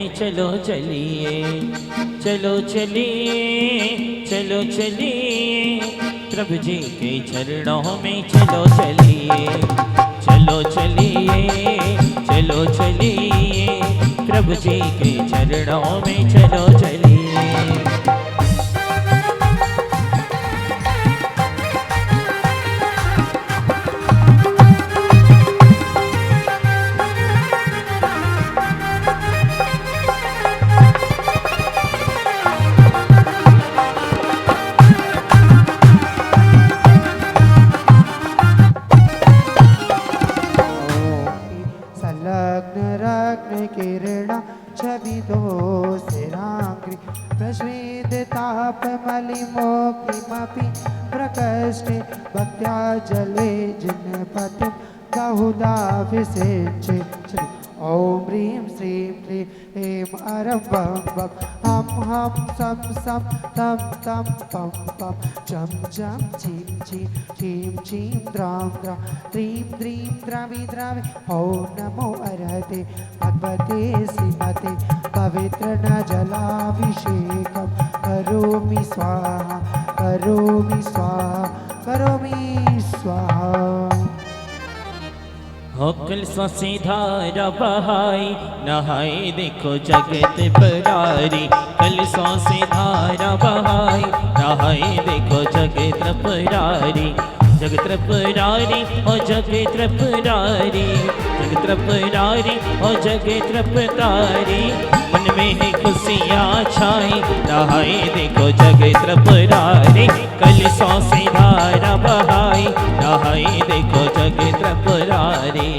चलो चलिए, चलो चलिए, चलो चलिए, प्रभु जी के चरणों में चलो चलिए, चलो चलिए, चलो चलिए, प्रभु जी के चरणों में चलो चलिए। प्रस्वेदतापमलिमोऽपि प्रकष्टे भक्त्या जले जिन्पतिं बहुधा विसेचे। ॐ ह्रीं श्रीं क्लीं ऐं अरं बं बं हं हं सं सं तं तं पं पं चं चं छीं छीं छीं छीं द्रां द्रां द्रीं द्रीं द्रावि द्रावि। ॐ नमो अर्हते भगवते श्रीमते पवित्र न जलाभिषेकं करोमि स्वाहा, करोमि स्वाहा, करोमि स्वाहा। हो कल से धारा बहाई नहाए देखो जगत परारी, कल से धारा बहाई नहाए देखो जगत परारी, जगत परारी ओ जगत परारी, जगत परारी ओ जगत परारी। मन में है खुशियाँ छाई नहाए देखो जगत परारी, कल से धारा बहाई नहाए देखो जगत परारी।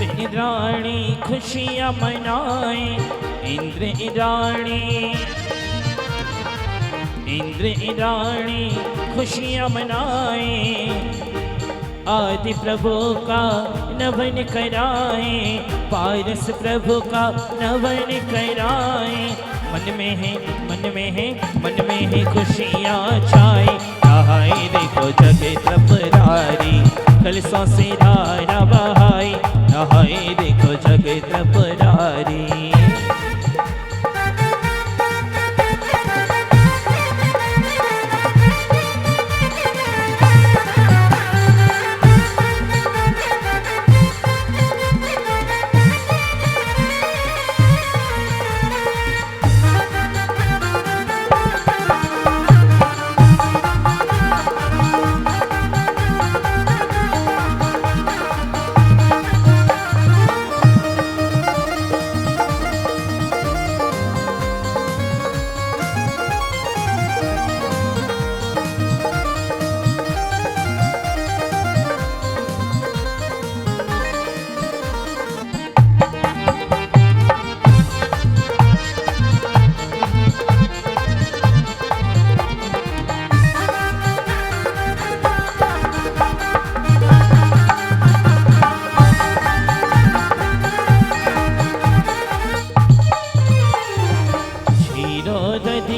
इंद्र रानी खुशियाँ मनाए, इंद्र रानी, इंद्र रानी खुशियाँ मनाए, आदि प्रभु का नवन कराए, पारस प्रभु का नवन कराए। मन में है, मन में है, मन में है खुशियाँ छाए नहाए देखो जगत परारी, कल से धारा बहाई नहाए देखो जगत परारी।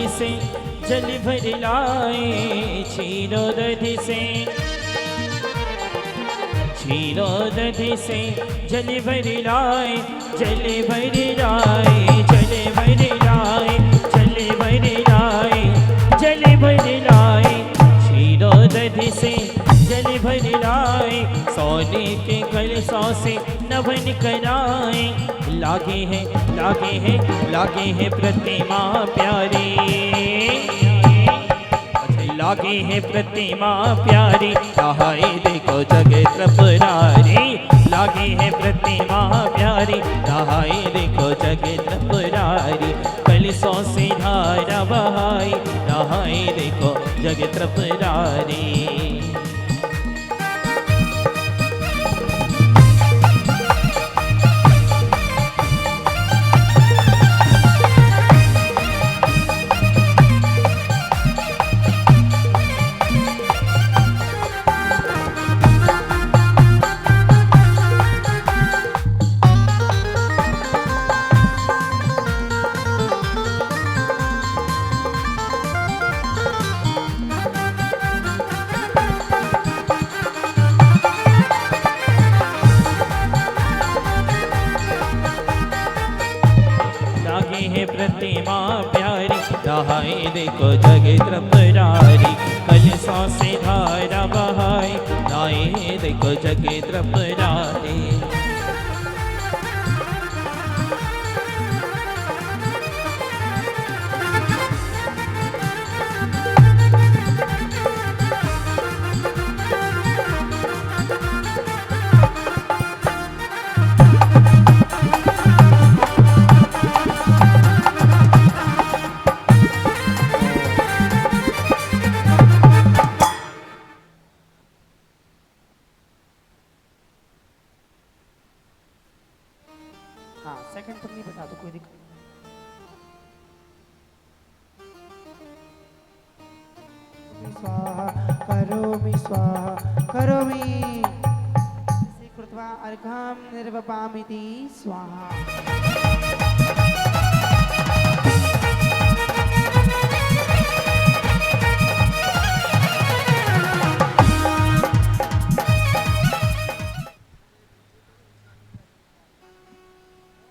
से जल भर लाए, क्षीरो दधि से, क्षीरो दधि से जल भर लाए, जल भर लाए, जल भर लाए, जल भर लाए, जल भर लाए, क्षीरो दधि से जल भर लाए, सोने के कलशों से नभन कराए। लागे हैं, लागे हैं, लागे हैं प्रतिमा प्यारी, लागे हैं प्रतिमा प्यारी नहाए देखो जगत परारी, लागे हैं प्रतिमा प्यारी नहाए देखो जगत परारी, कलशों से धारा बहाई नहाए देखो जगत परारी। नहाए देखो जगे त्रिपुरारी, कलशों से धारा बहाए, नहाए देखो जगे त्रिपुरारी। हाँ सेकंड पत्नी बता दो, कोई दिक्कत नहीं। स्वाहा करोमि स्वाहा करोमि कृत्वा अर्घं निर्वपामिति स्वाहा।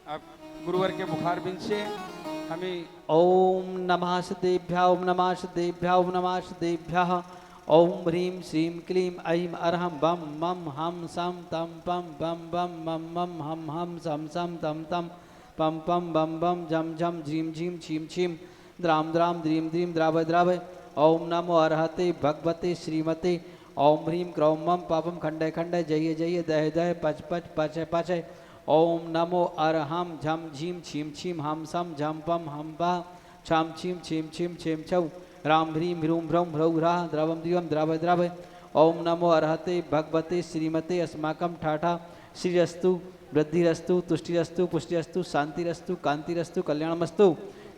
अब गुरुवर के मुखार बिंद से हमें ओम नमः सिद्धेभ्यः, ओम नमः सिद्धेभ्यः, ओम नमः सिद्धेभ्यः। ओम ह्रीं श्रीं क्लीं ऐं अरहं बम मम हम सम तम पम बम बम मम मम हम सम सम तम तम पम पम बम बम जम झम झीम झीम छीम छीम द्राम द्राम द्रीम द्रीम द्रावय द्रावय। ओम नमो अर्हते भगवते श्रीमते। ओम ह्रीं क्रौं मम पापम खंडय खंडय जय जय दह दह पच पच पचय पचय। ओम नमो अरहम झम झीम छीम छीम हम सम झम पम हम पा छाम छीम छीम छीम छीम छौ राम ह्रीं ह्रूं ह्रौं ह्रौ ह्राः द्रवं दिवं द्रावय द्रावय। ओम नमो अर्हते भगवते श्रीमते अस्माकं ठाठा श्रीरस्तु वृद्धिरस्तु तुष्टिरस्तु पुष्टिरस्तु शांतिरस्तु कांतिरस्तु कल्याणमस्तु।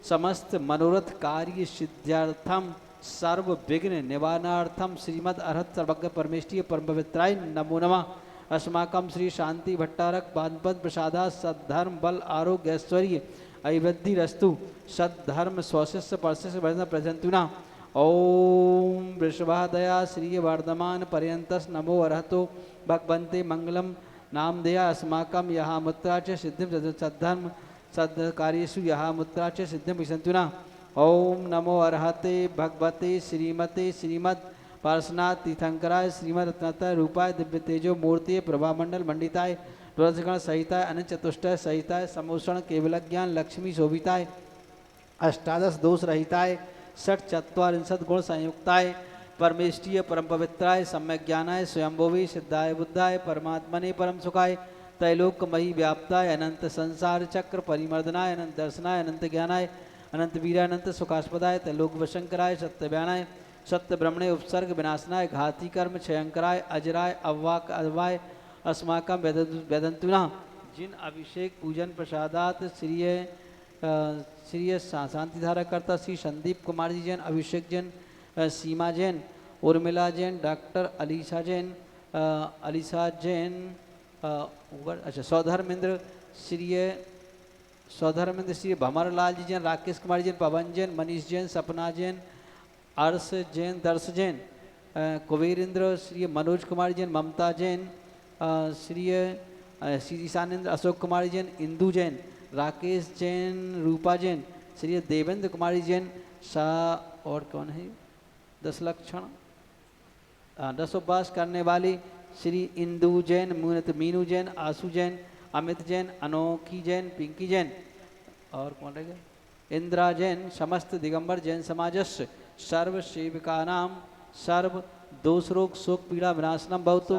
समस्त मनोरथ कार्य सिद्ध्यार्थम सर्व विघ्न निवारणार्थम श्रीमद अर्हत सर्वज्ञ परमेष्ठिय परम पवित्राय नमो नमः। अस्माकं श्री शांति भट्टारक पादपद प्रसादा सद्धर्म बल आरोग्य ऐश्वर्य ऐवृद्धिरस्तु सद्धर्म स्वशिष्य परशिष्य वर्धन प्रजंतुना। ओम वृषभादया श्री वर्धमान पर्यंतस नमो अर्हतो भगवन्ते मंगलम नामधेया अस्माकं यहा मुत्रा च सिद्धिं सद्धर्म सद्धकार्येषु यहा मुत्रा च सिद्धिं विसंतुना। ओम नमो अर्हते भगवते श्रीमते श्रीमद पार्श्वनाथ तीर्थंकराय श्रीमद रत्नात्रय रूपाय दिव्य तेजो मूर्ति प्रभामंडल मंडिताय ध्वजगण सहिताय अनंत चतुष्टय सहिताय समोषण केवल ज्ञान लक्ष्मी शोभिताय अष्टादश दोष रहिताय षट चत्वारिंशत् गुण संयुक्ताय परमेष्ठीय परम पवित्राय सम्यक ज्ञानाय स्वयंभुवे सिद्धाय बुद्धाय परमात्मने परम सुखाय त्रैलोकमयी व्याप्ताय अनंत संसार चक्र परिमर्दनाय अनंत दर्शनाय अनंत ज्ञानाय अनंत वीराय अनंत सुखास्पदाय त्रैलोक वशंकराय सत्यव्यानाय सत्य ब्रह्मणे उपसर्ग विनाशनाय घाती कर्म क्षयंकराय अजराय अव्वाक अव्वाय अस्माकं वेदंतुना। जिन अभिषेक पूजन प्रसादात श्रीय शांतिधारा करता श्री संदीप कुमार जी जैन, अभिषेक जैन, सीमा जैन, उर्मिला जैन, डॉक्टर अलीशा जैन, अच्छा सौधर्मेंद्र श्री भमरलाल जी जैन, राकेश कुमार जैन, पवन जैन, मनीष जैन, सपना जैन, अर्श जैन, दर्श जैन, कुबेरेंद्र श्री मनोज कुमार जैन, ममता जैन, श्री ईशानेन्द्र अशोक कुमारी जैन, इंदू जैन, राकेश जैन, रूपा जैन, श्री देवेंद्र कुमारी जैन, शाह और कौन है 10 लक्षण 10 उपवास करने वाली श्री इंदू जैन, मीनू जैन, आशु जैन, अमित जैन, अनोखी जैन, पिंकी जैन और कौन रह गया इंदिरा जैन। समस्त दिगंबर जैन समाजस्य सर्व सेविकानां सर्व दोष रोग शोक पीड़ा विनाशनम भवतु।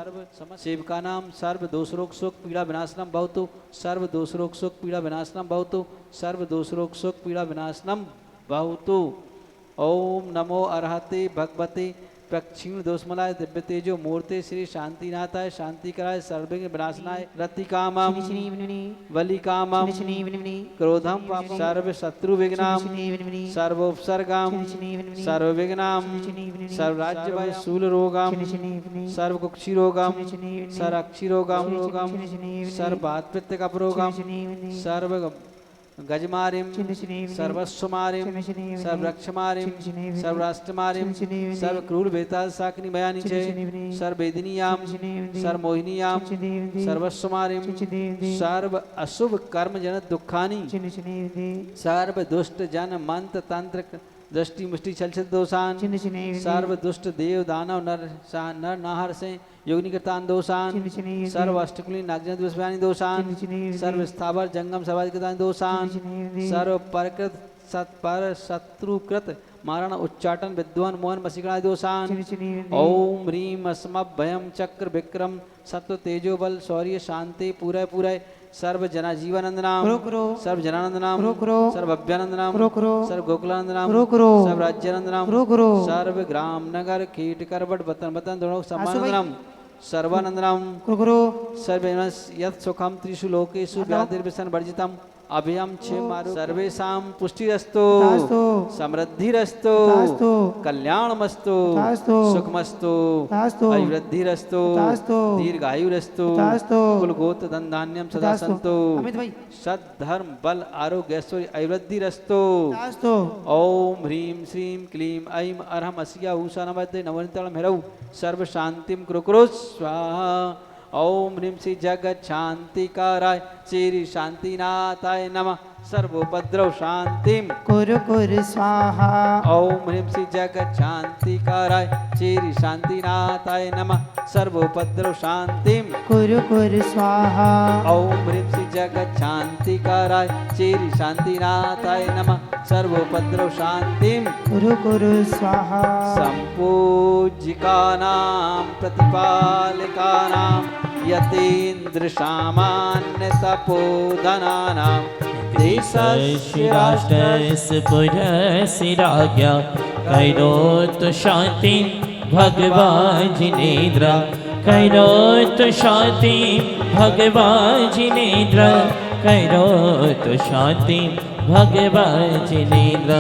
सेविकानां सर्व दोष रोग शोक पीड़ा विनाशनम भवतु। सर्व दोष रोग शोक पीड़ा विनाशनम भवतु। सर्व दोष रोग शोक पीड़ा विनाशनम भवतु। ओम नमो अर्हते भगवते प्रक्षीण दोषमलाय दिव्य तेजो मूर्ते श्री शांतिनाथाय शांतिकराय सर्वविघ्न विनाशनाय रतिकामं वलिकामं क्रोधं पापं सर्व शत्रु विघ्नां सर्वोपसर्गां सर्वविघ्नां सर्वराज्यवाय शूल रोगां सर्वकुक्षि रोगां सर्वक्षिरोगां सर्वात्पित्तकपरोगां सर्व गजमारिं सर्वस्वमारिं सर्वरक्षमारिं सर्वराष्ट्रमारिं सर्वक्रूर बेताल साकिनी बयानी चे सर्ववेदिनीयां सर्वमोहिनीयां सर्वस्वमारिं सर्व अशुभ कर्म जन दुखानि सर्व दुष्ट जन मंत्र तंत्र दृष्टि मुष्टि छलछल दोषान चिन्ह चिन्ह सर्व दुष्ट देव दानव नर नर नाहर से योगिनी कृतान दोषान चिन्ह चिन्ह सर्व अष्टकुली नागजन दिवसव्यानी दोषान सर्व स्थावर जंगम सवाद कृतान दोषान सर्व परकृत सत्पर शत्रुकृत मारण उच्चाटन विद्वान मोहन वशीकरण दोषान ओम ह्रीम अस्मभ्यम चक्र विक्रम सत्व तेजो बल शौर्य शांति पूरे पूरे सर्व जना जीवानंद नाम सर्व जनानंद नाम सर्व अभ्यानंद नाम सर्व गोकुलानंद नाम सर्व राज्यानंद नाम सर्व ग्राम नगर कीट करबट बतन बतन दोनों समानंद नाम सर्वानंद नाम सर्व यत् सुखम त्रिषु लोकेषु व्याधिर्विषण वर्जितम अभयम छे मारु सर्वेषां पुष्टिरस्तु समृद्धिरस्तु कल्याणमस्तु सुखमस्तु अभिवृद्धिरस्तु दीर्घायुरस्तु कुलगोत्र धन धान्यम सदा सन्तु सद्धर्म बल आरोग्य ऐश्वर्य अभिवृद्धिरस्तु ओम ह्रीं श्रीं क्लीं ऐं अरहम अस्या ऊषा नमस्ते नवनीतलं हिरौ सर्व शांतिम कुरु स्वाहा ओम ह्रीं श्री जगत शांतिकाराय श्री शांतिनाथाय नमः सर्वोपद्रव शांतिम कुरु स्वाहा ओम ह्रीं श्री जगत शांतिकाराय श्री शांतिनाथाय नमः सर्वोपद्रव शांतिम कुरु स्वाहा ओम ह्रीं श्री जगत शांतिकाराय श्री शांतिनाथाय नमः सर्वोपद्रव शांतिम कुरु स्वाहा संपूजिकानां प्रतिपालिकानां यतीन्द्र सामान्य तपोधनानां देशस्य राष्ट्रस्य पुरस्य राज्ञा कैरोतु शांति भगवान् जिनेन्द्र कैरोतु शांति भगवान् जिनेन्द्र कैरोतु शांति भगवान् जिनेन्द्र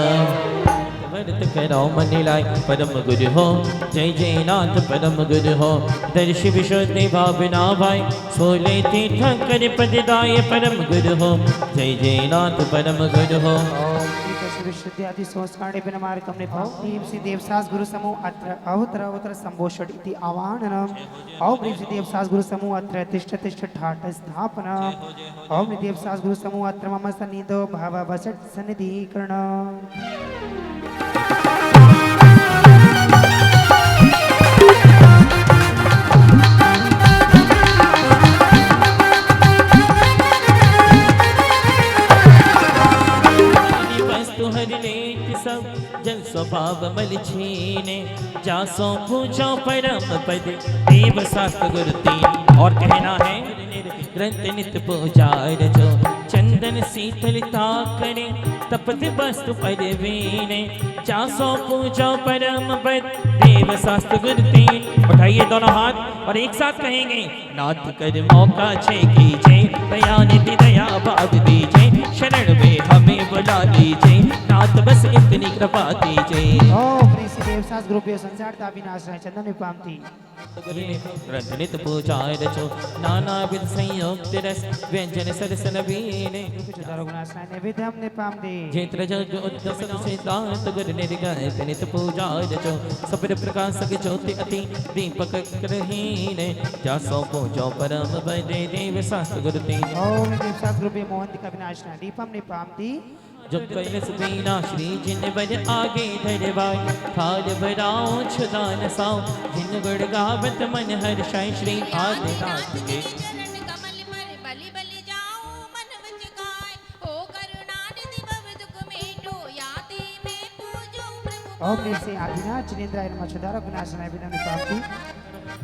व्रत करो मन लाय परम गुरु हो जय जय नाथ परम गुरु हो दर्श विशुद्धि भावना भाई सोले तीर्थ कर पददाय परम गुरु हो जय जय नाथ परम गुरु हो विशुद्धि आदि संस्कारे बिनमार्गम निभाव ह्रीं श्री देवसास गुरु समूह अत्र अवतर अवतर संभोषण इति आवाहननम ओम ह्रीं श्री देवसास गुरु समूह अत्र तिष्ठ तिष्ठ ठाट स्थापना ओम ह्रीं देवसास गुरु समूह अत्र मम सन्निधो भाव वसट सन्निधीकरण जल स्वभाव मल छीने जासो पूछो परम पद देव शास्त्र गुरु तीन और कहना है ग्रंथ नित पूजा रजो चंदन शीतलता करे तपत वस्तु पर वीने जासो पूछो परम पद देव शास्त्र गुरु तीन। उठाइए दोनों हाथ और एक साथ कहेंगे नाथ कर मौका छे कीजे दया निधि दया भाग दीजे शरण में हमें बुला लीजिए नाथ बस इतनी कृपा दीजिए। ओम ह्रीं श्री देवसास गुरु प्रिय संसारता विनाश रहे चंदन विपामती ग्रंथ नित पूजा रचो नाना विध संयुक्त रस व्यंजन सरसन वीने नैवेद्यम निपामती जेत्र जग उद्धस सिद्धांत गुरु निर्गत नित पूजा रचो सबर प्रकाशक ज्योति अति दीपक करहीने जासो पूजो परम बदे देव शास्त्र गुरु तीन। ओम देवसास गुरु प्रिय मोहंतिका विनाश दीपम निपामती जब कैलस बीना श्री जिन बज आगे धरवाई खाद भराओ छुदान साओ जिन गुण गावत मन हर शाय श्री आदिनाथ के ओम ह्रीं श्री आदिनाथ जिनेन्द्राय नमः छुदारक विनाशनाय विघ्न निपाति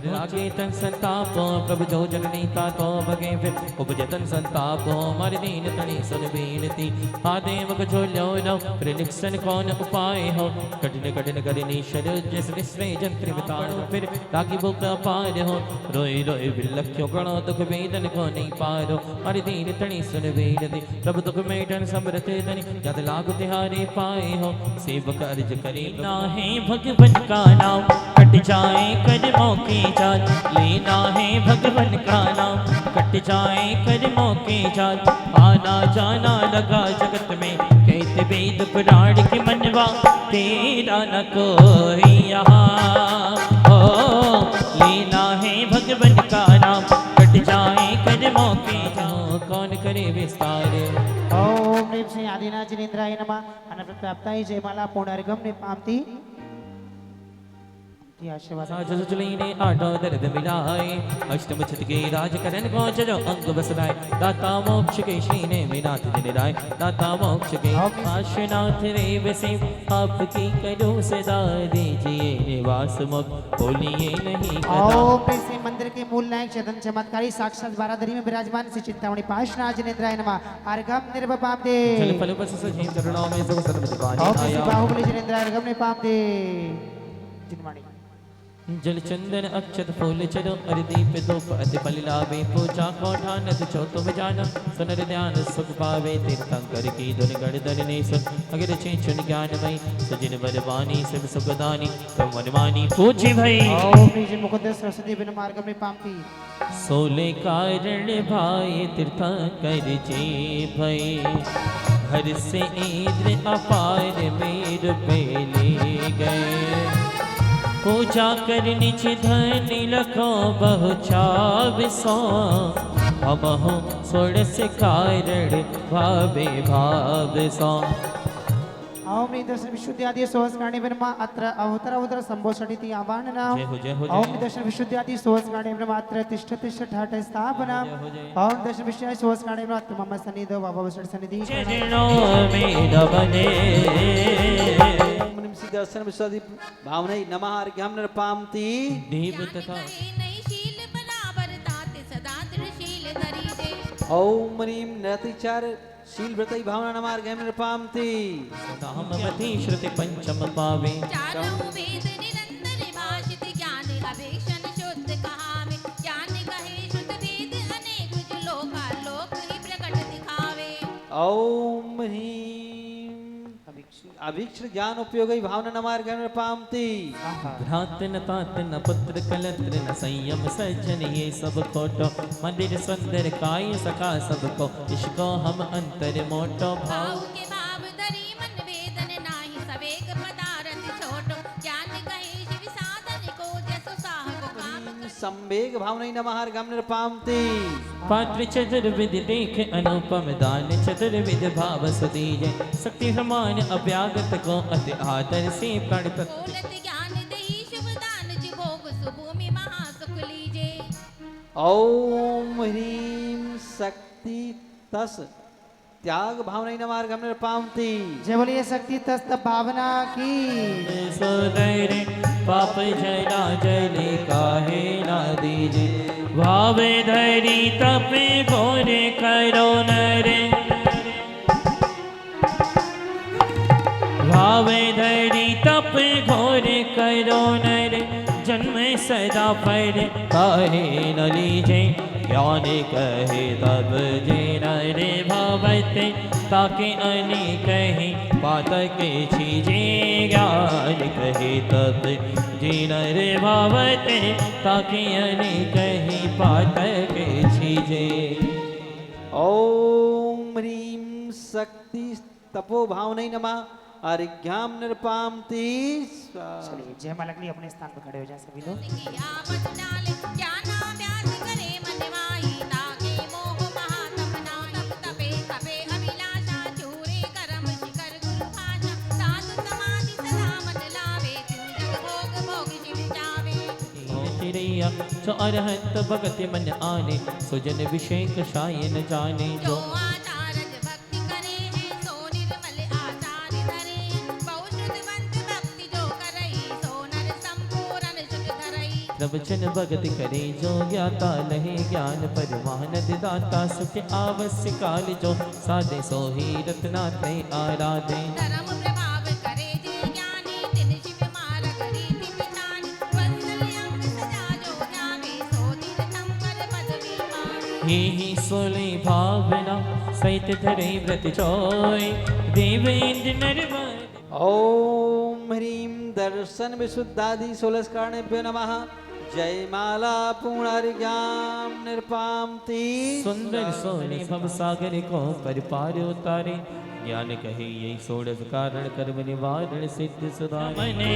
रागे तन संतापो प्रभु जो जननी तातो भगे फिर उपजतन संतापो मर दीन तनी सन बीनती आदेव को लो नो प्रनिक्सन कौन उपाय हो कठिन कठिन करिनी शरीर जिस निस्रे जंत्र बिताड़ो फिर रागी बुक अपार हो रोई रोई विलख्यो गणो दुख वेदन को नहीं पारो मर दीन तनी सन बीनती प्रभु दुख मेटन समृत धनी यद लागु तिहारे पाए हो सेवक अर्ज करे ना है भगवन का नाम कट जाए कदमों की जाल लेना है भगवन का नाम कट जाए कदमों की जाल आना जाना लगा जगत में कहते वेद पुराण की मनवा तेरा न कोई यहाँ हो लेना है भगवन का नाम कट जाए कदमों की जाल कौन ज्ञान करे विस्तार ओम ह्रीं श्री आदिनाथ जिनेन्द्राय नमः अनप्रप्राप्ताय जयमाला पुनर्गम ने पामती की आशीर्वाद ने आठो दर्द मिलाए अष्टम छत के राज करण को चलो अंग बसलाए दाता मोक्ष के श्री विनाथ जिनराय दाता मोक्ष के आशनाथ रेव से आपकी करो सदा दीजिए निवास मुख बोलिए नहीं कदा ओम श्री मंदिर के मूल नायक चेतन चमत्कारी साक्षात बारादरी में विराजमान श्री चिंतामणि पाशना जिनेन्द्राय नमः अर्घम निर्वपाम दे जल फल बस सजी करुणाओं में सब सर्व ओम श्री आया बाहुबली जिनेन्द्राय अर्घम ने पाम दे जिनवाणी जल चंदन अक्षत फूल चलो अरिदीप धूप अति फल लावे पूजा को ठान छो तुम जाना सुनर ध्यान सुख पावे तीर्थंकर की धुन गढ़ धरने सुन अगर चेचुन ज्ञानमय सजिन बरवानी सब सुखदानी तुम मनमानी पूछे भई ओम श्री मुकुंद सरस्वती बिन मार्ग में पामती सोले कारण भाई तीर्थंकर जी भई घर से इंद्र अपार मेर पेले गए पूजा करनी धन लखो बहु छाव सो हम हो सोड़स कारण भावे भाव सो ओम ह्रीं दर्शन विशुद्धि आदि सोहस गाणे ब्रह्मा अत्र अवतर संभोषणिति आवाहनना जय हो ओम दर्शन विशुद्धि आदि सोहस गाणे ब्रह्मा अत्र तिष्ठ ठाट स्थापना ओम दर्शन विशुद्धि आदि सोहस गाणे ब्रह्मा अत्र मम सन्निधो बाबा सन्निधि चरणों में दबने ओम नमः श्री दर्शन विश्वादि भावनै नमः अर्घ्यम निर्पामति देव तथा शील बराबर ताते सदा दृशील धरी दे ओम ह्रीं नतिचार शील व्रतै भावना नमः अर्घ्यम निर्पामति सामवती श्रुति पंचम पावे चारों वेद निरंतर भाषित ज्ञान अभीषण शुद्ध कहावे ज्ञान कहे शुद्ध वेद अनेक जो लोका लोक ही प्रकट दिखावे ओम ह्रीं अभीक्ष ज्ञान उपयोगी भावना नमः अर्घ्यम निर्पामति भ्रात न तात न पुत्र कलत्र न संयम सज्जन ये सब खोटो मंदिर सुंदर काय सका सबको इसको हम अंतर मोटो भाव भाव के भाव धरी मन वेदन नाही सवेग पदारथ छोटो ज्ञान कहे शिव साधन को जसो साहब काम संवेग भावनै नमः अर्घ्यम निर्पामति पात्र चतुर्विध देख अनुपम दान चतुर्विध भाव सुदीजे शक्ति समान अभ्यागत को अति आदर से प्रणत बोलत ज्ञान देहि शुभ दान जिभोग सुभूमि महासुख लीजे ओम ह्रीं शक्ति तस त्याग भावनै नमः अर्घ्यम निर्पामति जय बोलिए शक्ति तस्त भावना की सोदरे पाप जला जले काहे ना दीजे भावे धरी तपे घोरे करो नरे भावे धरी तपे घोरे करो नरे जन्म सदा पर काहे न लीजे ज्ञान कहे तब जे नरे भावते ताके अनेक कहे पातक छीजे ज्ञान कहे तब जे नरे भावते ताके अनेक कहे पातक छीजे ओम ह्रीं शक्ति तपो भावनै नमः अर्घ्यम निर्पामति चलिए जय मां लगली अपने स्थान पर खड़े हो जाए सभी लोग की आपत डाले ज्ञानाभ्यास करे मन माही ताके मोह महातप नाम तपे तपे अभिलाषा चूरे करम शिखर गुरु भाषा साधु समाधि सदा मन लावे तिन जग भोग भोग शिव जावे चिड़ैया जो अरहंत भगत मन आने सुजन विषेक शायन जाने जो जो आचारज भक्ति करे है सो निर्मल आचार्य धरे बहुश्रुतवंत भक्ति जो करई सो नर संपूर्ण सुख धरई प्रवचन भगत करे जो ज्ञाता लहे ज्ञान परमानंद दाता सुख आवश्य काल जो साधे सोही रत्नाते आराधे धर्म प्रभाव करे जे ज्ञानी तिन शिव मार्ग रीति पिछानी वत्सल अंग सजा जो ध्यावे सो तीर्थम कर पदवी पावे ही सोले भावना सहित धरे व्रत चोय देवेंद्र नरवर ओम ह्रीं दर्शन विशुद्धादि सोलस्करणेभ्यो नमः जयमाला पूर्णार्घ्यम निर्पामति सुंदर सोने भव सागर को पर पार उतारे ज्ञान कहे यही सोड़स कारण कर्म निवारण सिद्ध सदा मने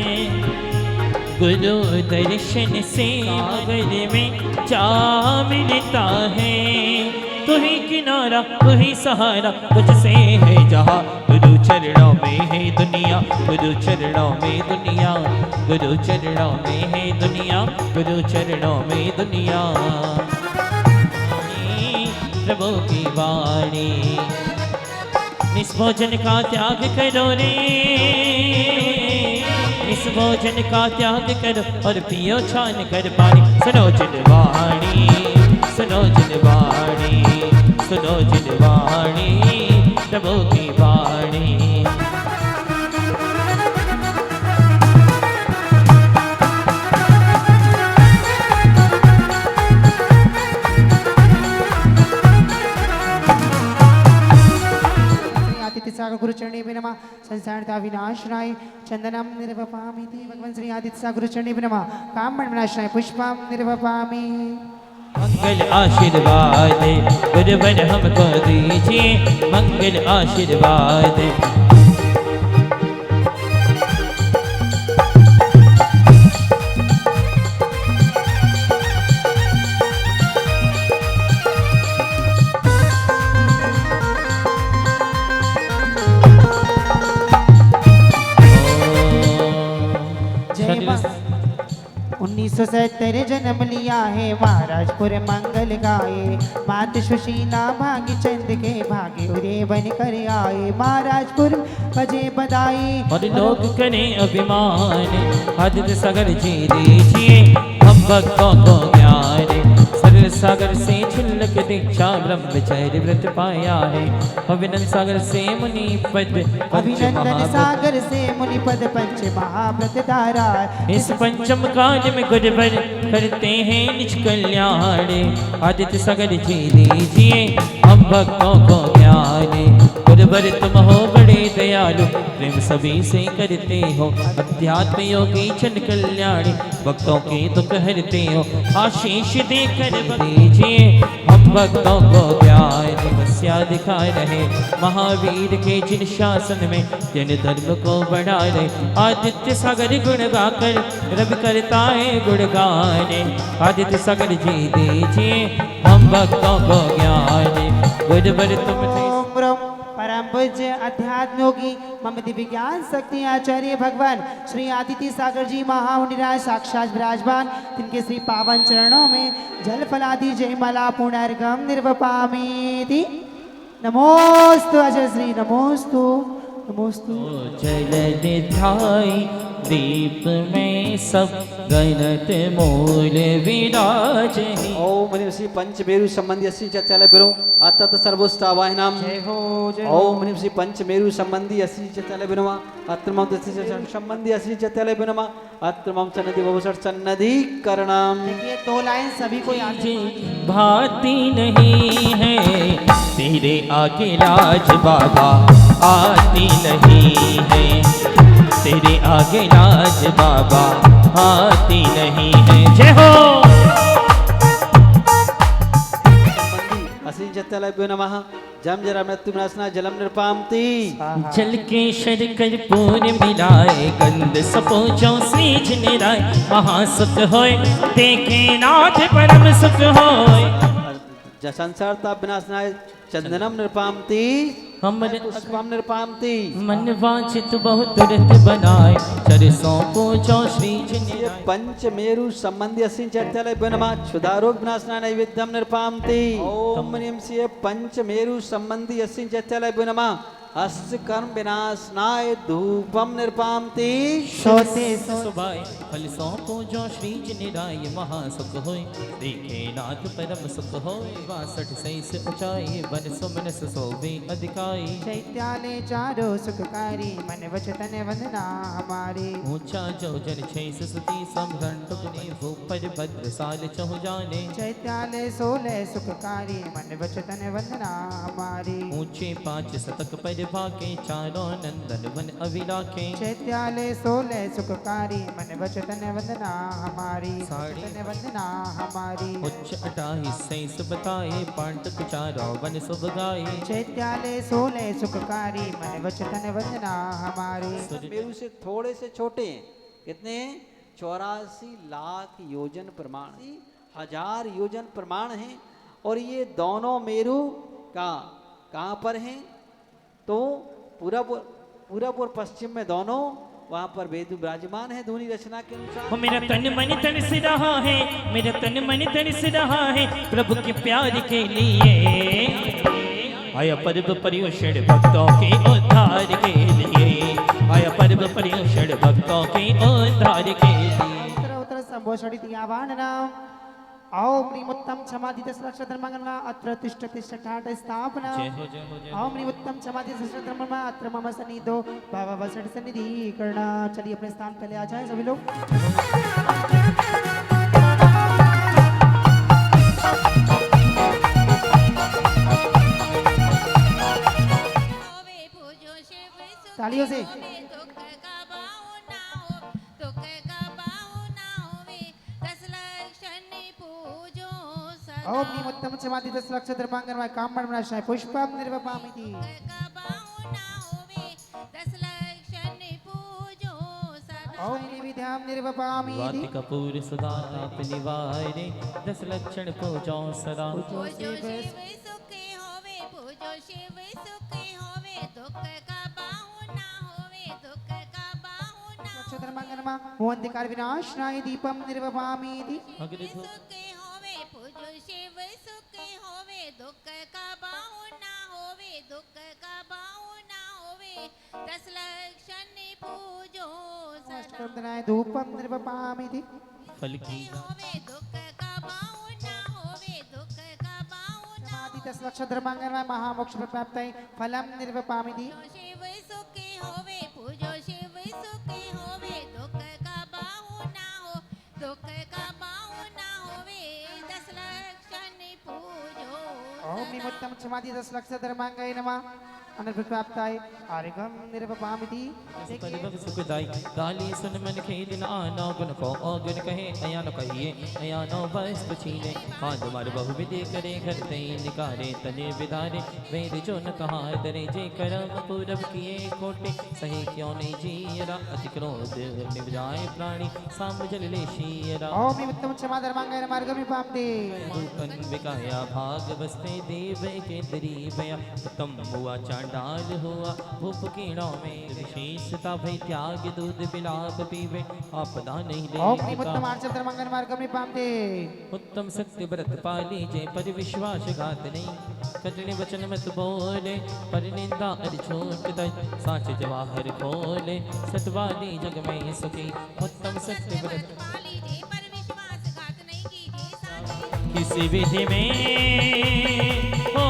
गुरु दर्शन से सागर में जा मिलता है तू ही किनारा तू ही सहारा, तुझसे है जहाँ गुरु चरणों में है दुनिया, गुरु चरणों में दुनिया, गुरु चरणों में है दुनिया, गुरु चरणों में दुनिया। प्रभु की वाणी निष्भोजन का त्याग करो रे, निष्भोजन का त्याग करो और पियो छान कर पानी। सुनो जिनवाणी, सुनो जिनवाणी, सुनो जिनवाणी, प्रभु की वाणी। सागर गुरु चरणी में नमा संसार का विनाशनाय चंदनम निर्वपामि ते भगवान श्री आदित्य सागर गुरु चरणी में नमा काम विनाशनाय पुष्पम निर्वपामि। मंगल आशीर्वाद गुरुवर हमको दीजिए, मंगल आशीर्वाद। सौ 1970 जन्म लिया है महाराजपुर मंगल गाए, मात सुशीला भाग्य चंद के भाग्य उरे बन कर आए। महाराजपुर बजे बधाई और लोग करें अभिमान, आदित्य सागर जी दीजिए हम भक्तों को ज्ञान। सरल सागर से छिलक दीक्षा ब्रह्मचर्य व्रत पाया है, अभिनंदन सागर से मुनि पद, अभिनंदन सागर से मुनि पद पंच महाव्रत धारा। इस पंचम काज में गुरुवर करते हैं निज कल्याण। आदित्य सागर जी दीजिए हम भक्तों को ज्ञान। गुरुवर तुम हो बड़े दयालु, प्रेम सभी से करते हो, अध्यात्म योगी जन कल्याणी, भक्तों के दुख हरते हो। आशीष देकर दीजिए हम भक्तों को ज्ञान। तपस्या दिखा रहे महावीर के जिन शासन में, जन धर्म को बढ़ा रहे। आदित्य सागर गुण गाकर रवि करता है गुणगान। आदित्य सागर जी दीजिए हम भक्तों को ज्ञान। गुरुवर तुम परम पूज्य अध्यात्म योगी मम दिव्य ज्ञान शक्ति आचार्य भगवान श्री आदित्य सागर जी महामुनिराज साक्षात विराजमान, तिनके श्री पावन चरणों में जल फलादि जय मला पुनर्गम निर्वपामीति। नमोस्तु अजय श्री नमोस्तु नमोस्तु। जल निधाई दीप में सब गणत मूल विराज। ओम ह्रीं श्री पंचमेरु संबंधी अस्सी चैत्यालय बिरो अतत सर्वोष्ट आवाहनाम। जय हो जय ओम ह्रीं श्री पंचमेरु संबंधी अस्सी चैत्यालय बिरमा अत्रमं संबंधी अस्सी चैत्यालय बिरमा अत्रमं सन्नधि भवसर सन्नधि करणाम। देखिए 2 लाइन सभी को याद है। भाती नहीं है तेरे आगे लाज बाबा, आती नहीं है तेरे आगे लाज बाबा, आती नहीं है। जय हो अस्सी चैत्यालय नमः। जम जरा मृत्यु नाशना जलम निर्पामति। जल के शरकर पूर मिलाए, गंध सपोचो श्रीज निराय। महासुख होय देखे नाथ परम सुख होय। संसार ताप विनाशनाय चंदनम निर्पामति, हमर पुष्पम निर्पामति। मन वांछित बहुत तुरंत बनाए, चरसों पूजो श्रीज ये पंचमेरु संबंधी अस्सी चैत्यालय बनवा क्षुधारोग विनाशनाय नैवेद्यम निर्पामति। ओम ह्रीं श्री पंचमेरु संबंधी अस्सी चैत्यालय बनवा अस्त कर्म विनाशनाय धूपम निर्पामति। सोते सुबाय फल सौ पूजो श्रीज निराय। महासुख होय देखे नाथ परम सुख होय। 62 सैस ऊंचाई वन सुमनस सोवे अधिकाई। चैत्यालय चारो सुखकारी मन वचन वंदना हमारी। ऊंचा जो जन छैस सुती समरण टुकने भूपर भद्र साल चहु जाने। चैत्यालय 16 सुखकारी मन वचन वंदना हमारी। ऊंचे 5 शतक पर भागे चारों नंदन वन अविलाखे। चैत्यालय 16 सुखकारी मन वचन वंदना हमारी। साड़ी वचन वंदना हमारी। उच्च 28 सैस बताए पांडक चारों वन शुभ गाए। चैत्यालय 16 सुखकारी मन वचन वंदना हमारी। मेरु से थोड़े से छोटे हैं, कितने 84 लाख योजन प्रमाण, 1000 योजन प्रमाण हैं और ये दोनों मेरु कहाँ पर हैं? तो पूरब और पश्चिम में दोनों वहाँ पर वेद विराजमान है ध्वनि रचना के अनुसार। वो मेरा तन मन तन से रहा है, मेरा तन मन तन से रहा है प्रभु के प्यार के लिए। आया पर्व पर्युषण भक्तों के उद्धार के लिए, आया पर्व पर्युषण भक्तों के उद्धार के लिए। उत्तर उत्तर संभोषणिति आवाहनम्। ओम ह्रीं उत्तम क्षमादित लक्षधर्मङ्गला अत्र तिष्ठ तिष्ठ ठाठ स्थापना। जय हो जय हो जय हो। ओम ह्रीं उत्तम क्षमादित लक्षधर्मङ्गला अत्र मम सन्निधो भव वसट सन्निधि करना। चलिए अपने स्थान पहले आ जाएं सभी लोग। होवे पूजो शिव सुख तालियों से। होवे दुख का बाऊ ना हो, दुख का बाऊ ना होवे, 10 लक्षण पूजो सदा। ओम ह्रीं उत्तम क्षमादित लक्षधर्मङ्गला कामण विनाशाय पुष्पं निर्वपामिति। दुख का बाऊ ना होवे, 10 लक्षण पूजो सदा। ओम निविद्यां निर्वपामिति। वाति कपूर सदा ताप निवारे 10 लक्षण पूजो सदा। पूजो शिव सुखी होवे, पूजो शिव सुखी होवे, दुख का बाऊ ना होवे, दुख का बाऊ ना लक्षधर्मङ्गला मोहंतिकार विनाशनाय दीपं निर्वपामिति। सुखी होवे, पूजो शिव सुखी होवे, दुख का बाऊ ना होवे, दुख का बाऊ ना होवे, 10 लक्षण पूजो सदा। अष्टोत्तराय धूपं निर्वपामिति। फल की होवे दुख का बाऊ ना होवे, दुख का बाऊ ना समाधितस् लक्षधर्मङ्गला महामोक्ष प्राप्तये फलं निर्वपामिति। पूजो शिव सुखी होवे, पूजो शिव सुखी होवे, दुख का बाऊ ना हो, दुख का बाऊ ना होवे, 10 लक्षण पूजो ओम सदा। निमुत्तम समाधितस् लक्षधर्मङ्गाय नमः। अनर्पप्राप्ताय आर्घं निर्वपामिति। परिभव सुखदाई गाली सुन मन खेद न आना गुण को अगुण कहे अया न कहिए अया नो वस्तु छीने हाथ मार बहु विधि करे घर ते निकारे तने विधारे वेद जो न कहा दरे जे करम पूरब किए कोटि सही क्यों नहीं जीरा अति क्रोध निभ जाए प्राणी साम जल ले शीरा। ओम निमुत्तम समाधर्मङ्गाय नमः अर्घं विपामिति। रूपन विकाया भाग बसते देव के दरीबया उत्तम हुआ चांडाल हुआ भूप कीड़ों में विशेषता भई त्याग दूध बिलाप पीवे आपदा नहीं ओम ले निमुत्तम आर्षधर्मङ्गाय नमः अर्घं विपामिति। उत्तम सत्य व्रत पाली जय पर विश्वास घात नहीं कठिन वचन मत बोले पर निंदा अर छोट दय साच जवाहर खोले सतवादी जग में सुखी उत्तम सत्य व्रत पाली जे पर विश्वासघात नहीं कीजिए साथी। किसी विधि में हो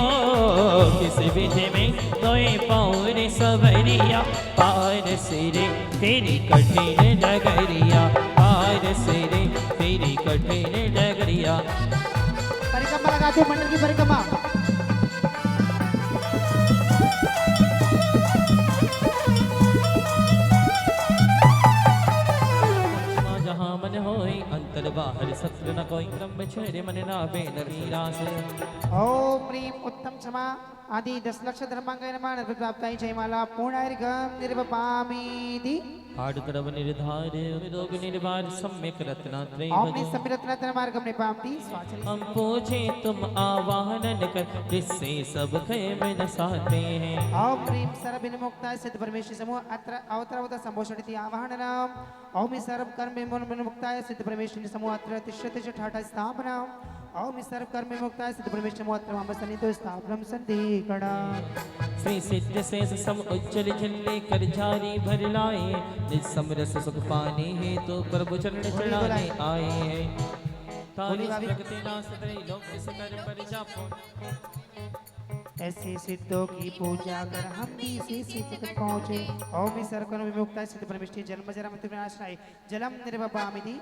किसी विधि में दोए पौर सवरिया पार सिरे तेरी कठिन डगरिया पार सिरे तेरी कठिन डगरिया। परिक्रमा लगाते हो मंडल की परिक्रमा। जहाँ मन होई अंतर बाहर सत्र न कोई ब्रह्मचर्य मन नावे नवीरास। ओम ह्रीं उत्तम क्षमा आदि 10 लक्षधर्मङ्गाय नमः अर्घं प्राप्ताय जयमाला पूर्णार्घं निर्वपामिति। हाड करव निर्धार रोग निर्वार सम्यक रत्नात्रय ओम भजो। निसम्मिरत्न मार्गं निपामिति। स्वाचल हम पूछे तुम आवाहन कर जिससे सब खैम नसाते हैं। ओम ह्रीं सर्वविमुक्ताय सिद्ध परमेश्वरी समूह अत्र अवतरवत संभोषणिति आवाहनम्। ओम सर्व कर्म विमुक्ताय सिद्ध परमेश्वरी समूह अत्र तिष्ठ तिष्ठ ठाठ स्थापना। ओम सर्व कर्म विमुक्ताय सिद्ध परमेश्वरी समूह अत्र मम सन्निधौ स्थापनं संधिकणा। श्री सिद्ध शेष सम उज्जवल झल्ले कर झारी भर लाए निज समरस सुख पाने है तो प्रभु चरण चढ़ाने आए हैं। तारी प्रगति नाश दे लोक इस कर पर जापो। ऐसे सिद्धों की पूजा कर हम भी इसी सिद्ध तक पहुँचे। ओम सर्वकर्म विमुक्ताय सिद्ध परमेश्वरी जन्म जरा मृत्यु विनाशनाय जलम निर्वपामिति।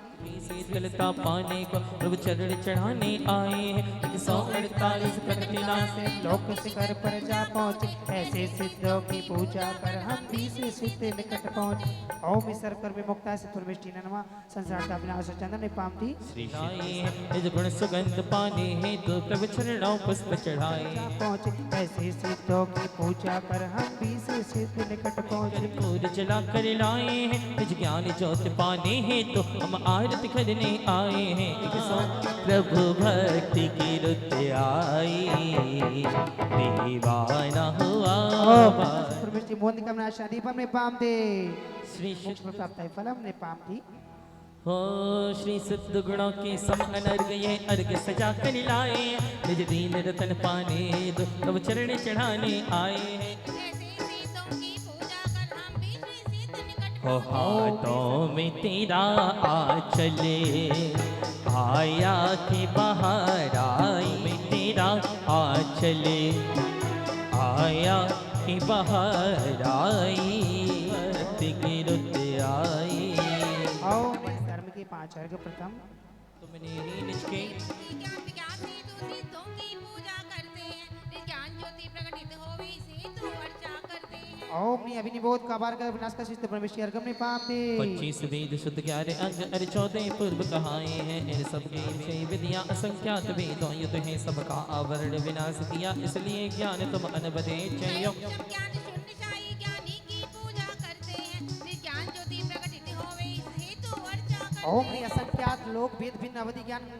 शीतलता पाने को प्रभु चरण चढ़ाने आए हैं 148 प्रगति नाश है लोक शिखर पर जा पहुँचे। ऐसे सिद्धों की पूजा कर हम भी इसी सिद्ध निकट पहुँचे। ओम सर्वकर्म विमुक्ताय सिद्ध परमेश्वरी नमः संसार का विनाश चंदन निपामिति। निज गुण सुगंध पाने हैं तो प्रभु चरणों पुष्प चढ़ाए। पहुँचे ऐसे सिद्धों की पूजा कर हम भी से सिद्ध निकट पहुँचे। कर्पूर जला कर लाए हैं, निज ज्ञान ज्योत पाने हैं तो हम आरती करने आए हैं। एक सौ प्रभु भक्ति की रुत आई, दीवाना हुआ प्रविष्टि मोदिका नाशा दीपम ने पाम दे श्री मोक्ष प्राप्त है फलम ने पाम दी। हो श्री सिद्ध गुणों के सम अनर्घ ये अर्घ सजा कर लाए, निज दीन रतन पाने दो तब चरण चढ़ाने आए हैं। ऐसे सिद्धों की पूजा कर हम भी श्री सिद्ध निकट हो हाथों में तेरा आंचले आया के बाहर आई, में तेरा आंचले आया के बाहर आई, भक्ति की रुत आई। आओ इस धर्म के 5 अर्घ प्रथम तुमने ही निज के ज्ञान विज्ञान से तू सिद्धों की पूजा करते हैं, निज ज्ञान ज्योति प्रकटित होवे से तू अर्चा करते हैं। आओ अपनी अभिनिबोध का बार का विनाश का शिष्ट परमेश्वर अर्घम ने पाम दे 25 वेद शुद्ध 11 अंग अर 14 पूर्व कहाए हैं। इन सब के विषय विधियां असंख्यात वेदों युत हैं, सबका आवरण विनाश किया इसलिए ज्ञान तुम अनबदे चयो। ज्ञान शून्य शाही ज्ञानी की पूजा करते हैं, निज ज्ञान ज्योति प्रकटित होवे से तू अर्चा करते हैं। ओम ने असंख्यात लोक वेद भिन्न अवधि ज्ञान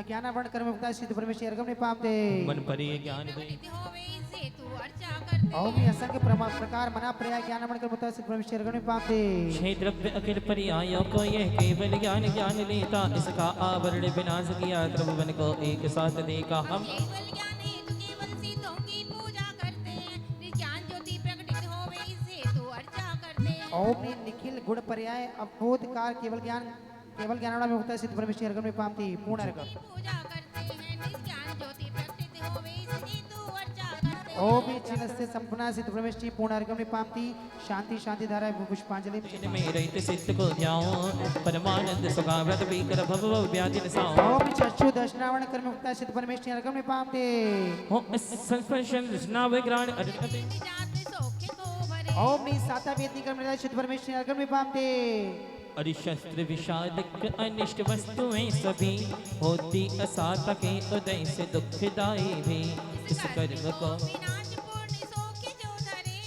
ज्ञानावरण कर्म मुक्ता सिद्ध परमेश्वर अर्घम ने पाम दे मन पर ये ज्ञान दे प्रकटित होवे से तू अर्चा करते ओम हैं। ने असंख्य प्रकार मना प्रया ज्ञानावरण कर्म मुक्ता सिद्ध परमेश्वर अर्घम ने पाम दे छह द्रव्य अखिल पर्यायों को यह केवल ज्ञान ज्ञान लेता, इसका आवरण विनाश किया त्रिभुवन को एक साथ देखा हम। केवल ज्ञान हेतु केवल सिद्धों की पूजा करते हैं, निज ज्ञान ज्योति प्रकटित होवे से तू अर्चा करते हैं। ओम ने निखिल गुण पर्याय अबोधकार केवल ज्ञानावरण मुक्ता सिद्ध परमेश्वर अर्घम ने पाम दी पूर्ण अर्घ पूजा करते हैं, निज ज्ञान ज्योति प्रकटित होवे से तू अर्चा करते हैं। ओम ने चिन्ह से संपूर्ण सिद्ध परमेश्वर पूर्ण अर्घम ने पाम दी शांति शांति धारा पुष्पांजलि में रहित सिद्ध को ध्याओ, परमानंद सुखाव्रत भीकर भव व्याधि नसाओ। ओम चक्षु दर्शनावरण कर्म मुक्ता सिद्ध परमेश्वर अर्घम ने पाम दे हो संस्पर्शन रचना विग्रहण अर्थते निजात सौख्य को भरे। ओम ने साता वेदी कर्म निदाय सिद्ध परमेश्वर अर्घम ने पाम दे अरिशस्त्र विषादक अनिष्ट वस्तुएं सभी होती असाता के उदय से दुखदाई भी। इस कर्म को विनाश पूर्ण सौख्य जो धरे,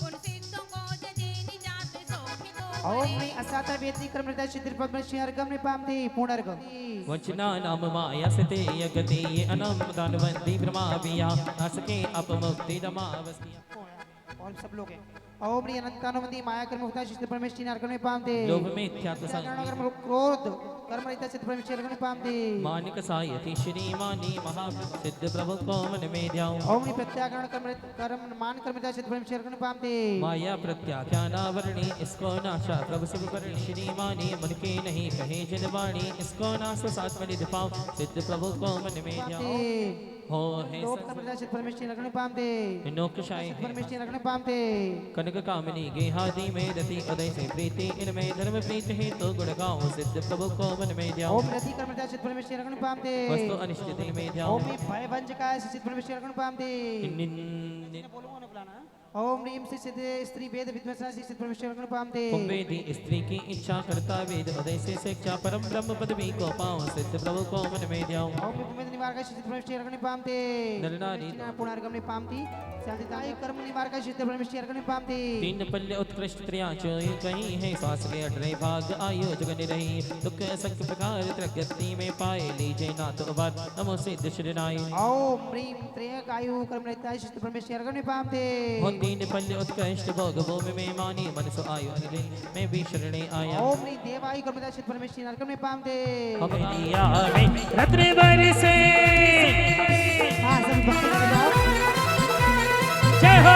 उन सिद्धों को जजे निजात सौख्य को ओम भरे। ने असाता वेदी कर्म निदाय सिद्ध परमेश्वर अर्घम ने पाम दे पूर्ण अर्घ वचना नाम माया सते यगति ये अनम दानवंती ब्रह्मा बिया नासके अपमुक्ति रमावस्तिया। और सब लोग हैं ओम ने अनंतानुमति माया कर्म मुक्ता सिद्ध परमेश्वर अर्घम ने पाम दे लोभ में ख्यात कर्म क्रोध कर्म रहित सिद्ध परमेश्वर अर्घम ने पाम दे मानिक सायति श्रीमानी महासिद्ध प्रभु को मन में ध्याओ। ओम ने प्रत्यागरण कर्म मान कर्म निदाय सिद्ध परमेश्वर अर्घम ने पाम दे माया प्रत्याख्यानावरणी इसको नाशा प्रभु सब पर श्रीमानी मन के नहीं कहे जनवाणी, इसको नाश सात में दिपाओ सिद्ध प्रभु को मन में ध्याओ। हो है लोभ कर्म निदाय सिद्ध परमेश्वर अर्घम ने पाम दे नोकशाय परमेश्वर अर्घम ने पाम दे कनक कामनी गेहादि में रति उदय से प्रीति इनमें धर्म प्रीति है तो गुण गाओ सिद्ध प्रभु को मन में ध्याओ। ओम रति कर्म निदाय सिद्ध परमेश्वर अर्घम ने पाम दे वस्तु अनिष्ट दिल में ध्याओ। ओम ने भय वंजकाय सिद्ध परमेश्वर अर्घम ने पाम दे निन्दिन बोलूंगा ना बुलाना ओम नीम से सिद्ध स्त्री वेद विद्वंसा सिद्ध परमेश्वर अर्घम ने पाम दे कुंभेदी स्त्री की इच्छा करता वेद उदय से शिक्षा परम ब्रह्म पदवी को पाओ सिद्ध प्रभु को मन में ध्याओ। ओम कुंभेद निवार का सिद्ध परमेश्वर अर्घम ने पाम दे नर नारी पूर्ण अर्घम ने पाम दी शांतिदायी कर्म निवार का सिद्ध परमेश्वर अर्घम ने पाम दे तीन पल्ले उत्कृष्ट त्रियाचो कहीं है श्वास के अठरे भाग आयो जगन रही दुख असंख्य प्रकार प्रगति में पाए लीजे नाथ उबार नमो सिद्ध श्रीनाय। ओम ह्रीम त्रयक आयु कर्म रहता है सिद्ध परमेश्वर अर्घम ने पाम दे हो तीन पल्ले उत्कृष्ट भोग भूमि में मानी मनसो आयो अनिल मैं भी शरणे आया। ओम नी देवायु कर्म रहता है सिद्ध परमेश्वर अर्घम ने पाम दे हम दिया में रत्न बरसे हां सब भक्ति कर जाओ जय हो।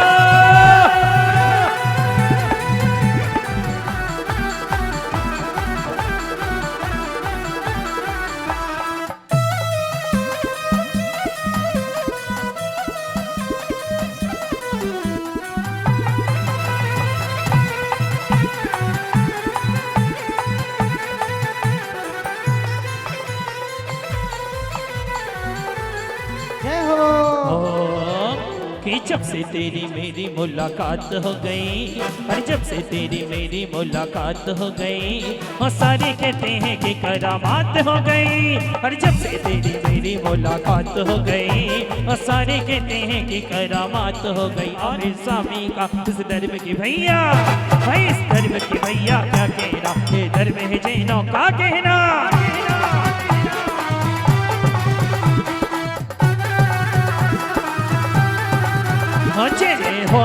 जय हो कि जब से तेरी मेरी मुलाकात हो गई, अरे जब से तेरी मेरी मुलाकात हो गई, और सारे कहते हैं कि करामात हो गई। अरे जब से तेरी मेरी मुलाकात हो गई, और सारे कहते हैं कि करामात हो गई। और इस स्वामी का इस धर्म की भैया, भाई इस धर्म की भैया क्या कहना, ये धर्म है जैनों का कहना। जय हो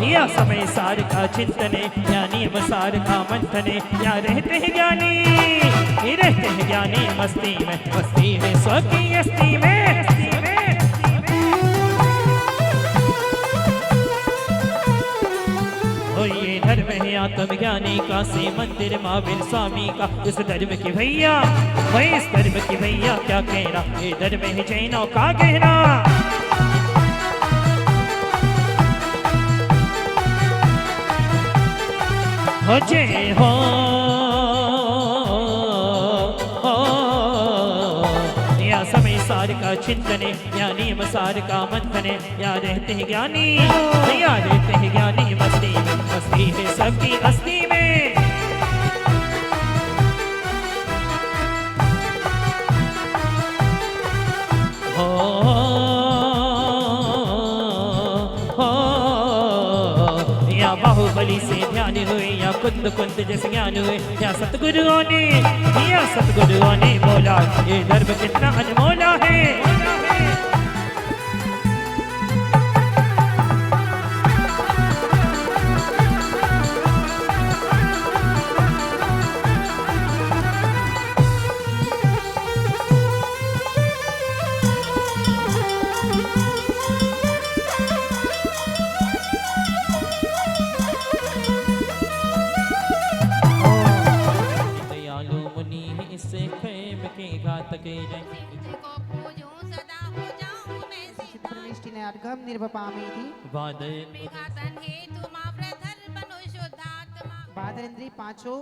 या समय सार का चिंतने, या नियम सार का मंथने, या रहते हैं ज्ञानी, ये रहते हैं ज्ञानी मस्ती में स्व की हस्ती में। ओ ये धर्म है आत्मज्ञानी का, से मंदिर महावीर स्वामी का, इस धर्म की भैया, वही इस धर्म की भैया क्या कहना, ये धर्म है जैनों का कहना। हो जय हो या समय सार का चिंतने, या नियम सार का मंथने, या रहते हैं ज्ञानी, या रहते हैं ज्ञानी मस्ती में सबकी हस्ती में। या बाहुबली से ध्यान हुए, या कुंद जैसे ज्ञान हुए, या सतगुरुओं ने बोला ये धर्म कितना अनमोला है। को पूजूं सदा हो जाऊं मैं सीता। अर्घम निर्वपामी थी। मेघातन हेतु माव्रधर बनो शुद्धात्मा। बादर इंद्री पांचों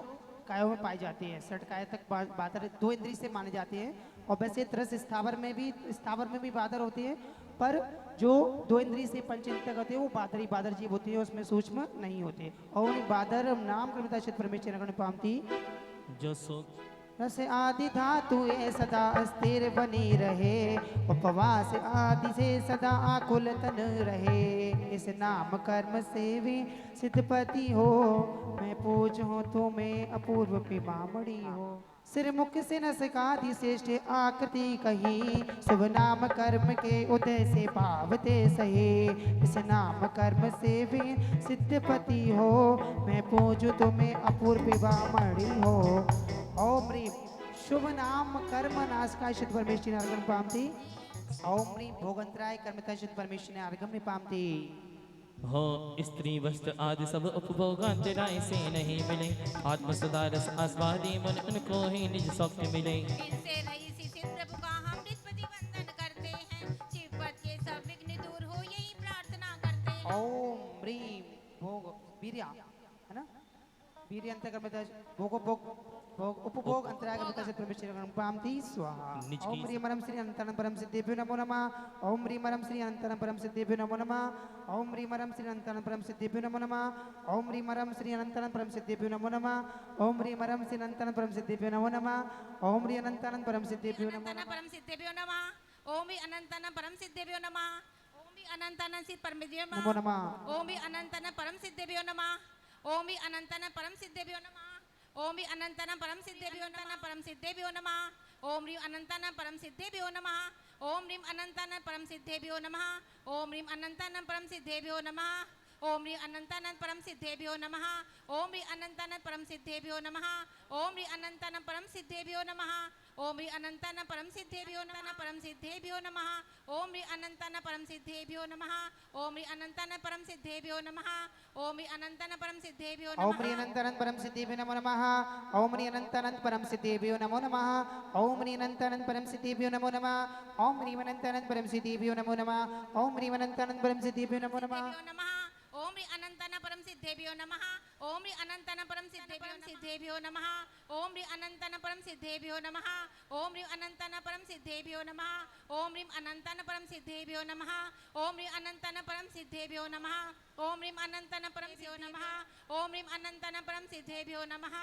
कायों में पाई जाती है। 60 काय तक बादर 2 इंद्री से माने जाते हैं। और वैसे 3 स्थावर में भी बादर होती है, पर जो 2 इंद्री से पंच इंद्री तक होते हैं वो बादर जीव होती है, उसमें सूक्ष्म नहीं होते। और उन्हें बादर नाम क्रमता चित परमेश्वर पामती जो सुख रस आदि धातु सदा अस्थिर बनी रहे, उपवास आदि से सदा आकुल तन रहे। इस नाम कर्म से भी सिद्धपति हो, मैं पूज हो तो मैं अपूर्व पिमामणि हो। सिर मुख से नसकादि श्रेष्ठ आकृति कही, शुभ नाम कर्म के उदय से पावते सहे। इस नाम कर्म से भी सिद्धपति हो, मैं पूजू तो मैं अपूर्व पिमामणि हो। ओम ह्रीम शुभ नाम कर्म नाशकाय शुद्ध परमेश्वर अर्घम पामती। ओम ह्रीम भोगंतराय कर्मता शुद्ध परमेश्वर अर्घम पामती। हो स्त्री वस्त्र आदि सब उपभोगांतराय से नहीं मिले, आत्म सुधारस आस्वादी मन उनको ही निज सौख्य मिले। इनसे रईसी सिद्ध प्रभु का हम निष्पति वंदन करते हैं, शिवपद के सब विघ्न दूर हो यही प्रार्थना करते हैं। ओम ह्रीम भोग वीर्या है ना, वीर्य अंतर कर्मता भोग उपभोग अंतराय कर्मता शुद्ध परमेश्वर अर्घम पामती स्वाहा। ओम ह्रीम परम श्री अनंतरम परम सिद्धेभ्यो नमो नमः। ओम ह्रीम परम श्री अनंतरम परम सिद्धेभ्यो नमो नमः। ओम ह्रीम परम श्री अनंतरम परम सिद्धेभ्यो नमो नमः। ओम ह्रीम परम श्री अनंतरम परम सिद्धेभ्यो नमो नमः। ओम ह्रीम परम श्री अनंतरम परम सिद्धेभ्यो नमो नमः। ओम ह्रीम अनंतरम परम सिद्धेभ्यो नमो अनंतन नमः। परम सिद्धेभ्यो नमः। ओम भी अनंतन परम सिद्धेभ्यो नमः। ओम भी अनंतन सिद्ध परमेश्वर नमो नमः। ओम भी अनंतन परम सिद्धेभ्यो नमः। ओम भी अनंतन परम सिद्धेभ्यो नमः। ओम भी अनंतन परम सिद्धेभ्यो नमः। परम सिद्धेभ्यो नमः। ओम ह्रीम अनंतन परम सिद्धेभ्यो नमः। ओम ह्रीम अनंतन परम सिद्धेभ्यो नमः। ओम ह्रीम अनंतन परम सिद्धेभ्यो नमः। ओम ह्रीम अनंतन परम सिद्धेभ्यो नमः। ओम ह्रीम अनंतन परम सिद्धेभ्यो नमः। ओम ह्रीम अनंतन परम सिद्धेभ्यो नमः। ओम ह्रीम अनंतन परम सिद्धेभ्यो नमः। परम सिद्धेभ्यो नमः। ओम ह्रीम अनंतन परम सिद्धेभ्यो नमः। ओम ह्रीम अनंतन परम सिद्धेभ्यो नमः। ओम ह्रीम अनंतन परम सिद्धेभ्यो ओम नमः। ह्रीम अनंतन परम सिद्धेभ्यो नमो नमः। ओम ह्रीम अनंतन परम सिद्धेभ्यो नमो नमः। ओम ह्रीम अनंतन परम सिद्धेभ्यो नमो नमः। ओम ह्रीम अनंतन परम सिद्धेभ्यो नमो नमः। ओम ह्रीम अनंतन परम सिद्धेभ्यो नमो नमः। ओम ह्री अनंतन परम सिद्धेभ्यो नमः ओम ह्री अनंतन परम सिद्धेभ्यो नमः ओम ह्री अनंतन परम सिद्धेभ्यो नमः ओम ह्री अनंतन परम सिद्धेभ्यो नमः ओम ह्रीं अनंतन परम सिद्धेभ्यो नमः ओम ह्रीं अनंतन परम सिद्धेभ्यो नमः ओम ह्रीं अनंतन परम सिद्धेभ्यो नमः ओम ह्रीं अनंतन परम सिद्धेभ्यो नमः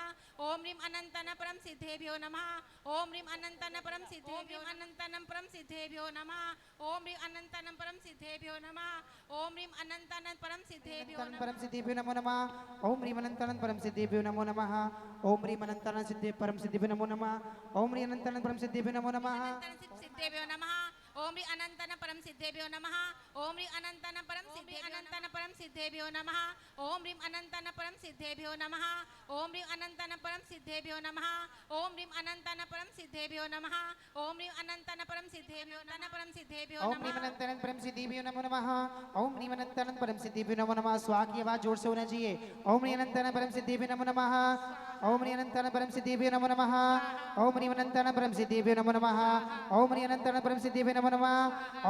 ओम ह्रीं अनंतन परम सिद्धेभ्यो नमः ओम ह्रीं अनंतन परम सिद्धेभ्यो अनंतन परम सिद्धेभ्यो नमः ओम ह्रीं अनंतन परम सिद्धेभ्यो नमः ओम ह्रीं अनंतन परम सिद्धेभ्यो परम सिद्धेभ्यो नमो नमः ओम ह्रीं अनंतन परम सिद्धेभ्यो नमो नमः ओम ह्रीं अनंतन परम सिद्धेभ्यो नमो नमः ओम ह्रीं अनंतन परम सिद्धेभ्यो नमो नमः सिद्धेभ्यो नमः ओम ह्रीं अनंतन परम सिद्धेभ्यो नमः ओम ह्रीं अनंतन परम सिद्धेभ्यो नमः ओम ह्रीं अनंतन परम सिद्धेभ्यो नमः ओम ह्रीं अनंतन परम सिद्धेभ्यो नमः ओम ह्रीं अनंतन परम सिद्धेभ्यो नमः ओम ह्रीं अनंतन परम सिद्धेभ्यो ओम ह्रीं अनंतन परम सिद्धेभ्यो नमो नमः ओम ह्रीं अनंतन परम सिद्धेभ्यो नमो नमः स्वा की आवाज जोर से होना चाहिए ओम ह्रीं अनंतन परम सिद्धेभ्यो नमो नमः ओम ह्रीं अनंतन परम सिद्धेभ्यो नमो नमः ओम ह्रीं अनंतन परम सिद्धेभ्यो नमो नमः ओम ह्रीं अनंतन परम सिद्धेभ्यो नमो नमः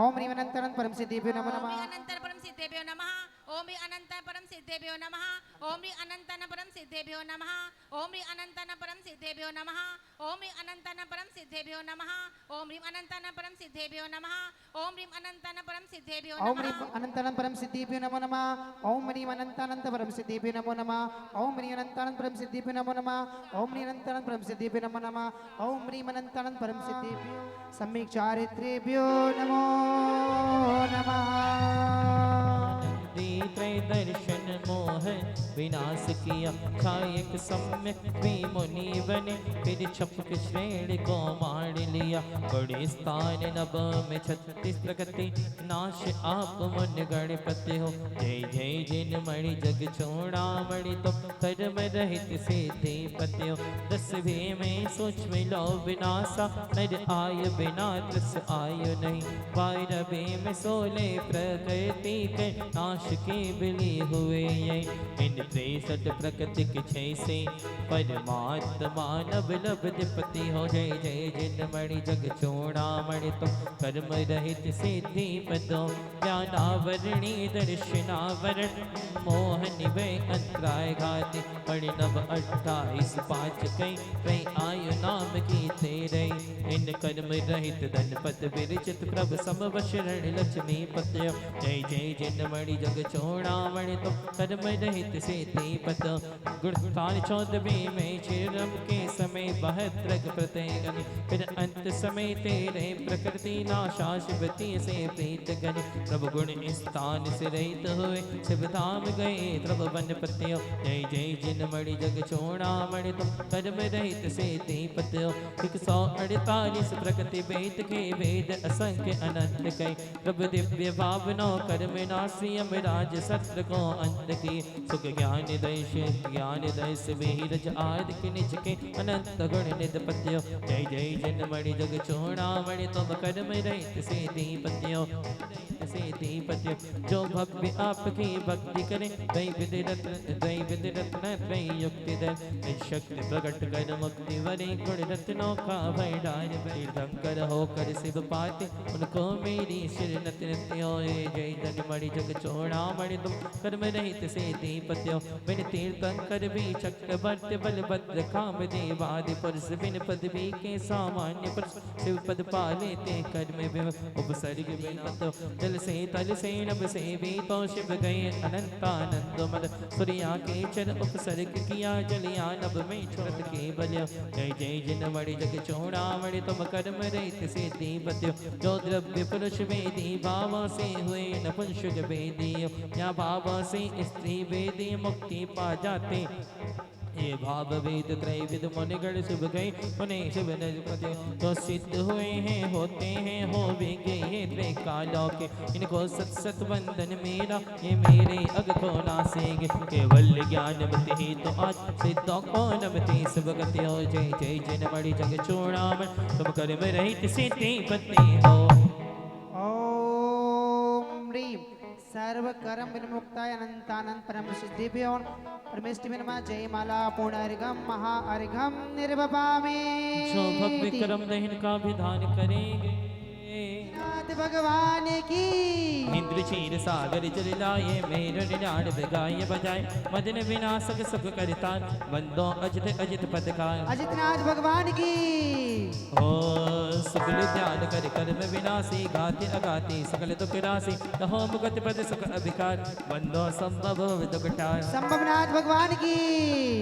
ओम ह्रीं अनंतन परम सिद्धेभ्यो नमो नमः अनंतर परम सिद्धेभ्यो नमः ओम ह्रीं अनंतर परम सिद्धेभ्यो नमः ओम ह्रीं अनंतन परम सिद्धेभ्यो नमः ओम ह्रीं अनंतन परम सिद्धेभ्यो नमः ओम ह्रीं अनंतन परम सिद्धेभ्यो नमः ओम ह्रीं अनंतन परम सिद्धेभ्यो नमः ओम ह्रीं अनंतन परम सिद्धेभ्यो ओम ह्रीं अनंतन परम सिद्धेभ्यो नमो नमः ओम ह्रीं अनंतन परम सिद्धेभ्यो नमो नमः ओम ह्रीं अनंतन परम सिद्धेभ्यो नमो नमः ओम ह्रीं अनंतन परम सिद्धेभ्यो नमो नमः ओम ह्रीं अनंतन परम सिद्धेभ्यो सम्यक् चारित्रेभ्यो नमो नमः दर्शन मोहन विनाश किया खायक सम्यक मुनि बने फिर छपक श्रेणी को मार लिया बड़े स्थान नभ में 36 प्रकृति नाश आप मन गणपति हो जय जय जिन मणि जग छोड़ा मणि तो कर्म रहित सिद्धि पति हो 10 भी में सूक्ष्म लो विनाशा नर आय बिना त्रस आय नहीं 12 में 16 प्रकृति के नाश के बिली हुए ये इन 63 प्रकृति के 6 से परमात्मा नभ लब्धपति हो जय जय जिन मणि जग छोड़ा मणि तो कर्म रहित सिद्धि पदो ज्ञानावरणी दर्शनावरण मोहन वे अंतराय घाति मणि नभ 28 5 कई आयु नाम की तेरे इन कर्म रहित धनपत विरचित प्रभ समवशरण लक्ष्मी पत्य जय जय जिन मणि जग छोड़ा मणि तो कर्म रहित सिद्धि पत गुणस्थान 14 में चिरम के समय 72 प्रत्यय फिर अंत समय तेरे प्रकृति नाशा शिवती से प्रीत गण प्रभु गुण स्थान से रहित हुए शिव धाम गए प्रभु वन पत्यो जय जय जिन मणि जग छोड़ा मणि तुम कर्म रहित सिद्धि पत्यो 148 प्रकृति वेद के वेद असंख्य अनंत कई प्रभु दिव्य भावनो कर्म नासी राज सत्र को अंत की सुख ज्ञान दैश विरज आदि के निज के अनंत गुण निध पत्यो जय जय जिन मणि जग छोड़ा मणि तुम कर्म रहित सिद्धि पत्यो जो भव्य आपकी भक्ति करे दई विधि रत्न दई युक्ति दे शक्ति प्रकट कर मुक्ति वरे गुण रत्नों का भंडार तीर्थंकर होकर शिव पाते उनको मेरी शिर नत नृत्य होए जय जन मणि जग छोड़ा मणि तुम कर्म रहित सिद्धि पत्यो बिन तीर्थंकर भी चक्रवर्ती बलभद्र काम देवादि पुरुष बिन पदवी के सामान्य पुरुष शिव पद पाले ते कर्म उपसर्ग बिन पतो जल से तल से नभ से भी तो शिव गए अनंतानंद मद सूर्या के चर उपसर्ग किया जलिया नभ में छोड़त के बल्य जय जय जिन मणि जग छोड़ा मणि तुम कर्म रहित सिद्धि पत्यो जो द्रव्य पुरुष वेदी भाव से हुए नपुंसक वेदी या भाव से स्त्री वेदी मुक्ति पा जाते ये भाव वेद त्रैविद मुनिगण शुभ गए उन्हें शिव नजपति तो सिद्ध हुए हैं होते हैं हो भी गए त्रैकालों के इनको सत सत वंदन मेरा ये मेरे अगतो नासेंगे केवल ज्ञानवती ही तो आज सिद्धों को नमती सब गति हो जय जय जिन मणि जग छोड़ा तुम कर्म रहित सिद्धि पत्नी हो ओम ह्रीं सर्व कर्म विमुक्ताय अनंतानंद परम सिद्धिभ्यो परमेष्टि नमः जय माला पूर्ण अर्घम महा अर्घम निर्वपामि जो भव्य कर्म दहन का विधान करेंगे पशुपतिनाथ भगवान की इंद्र क्षीर सागर जल लाए मेर निराड़ गाय बजाए मदन विनाशक सुख करता बंदो अजित अजित पदकार अजितनाथ भगवान की ओ सुकल ध्यान कर कर्म विनाशी गाते अगाते सकल दुख राशि रहो मुगत पद सुख अभिकार बंदो संभव दुखटार संभवनाथ भगवान की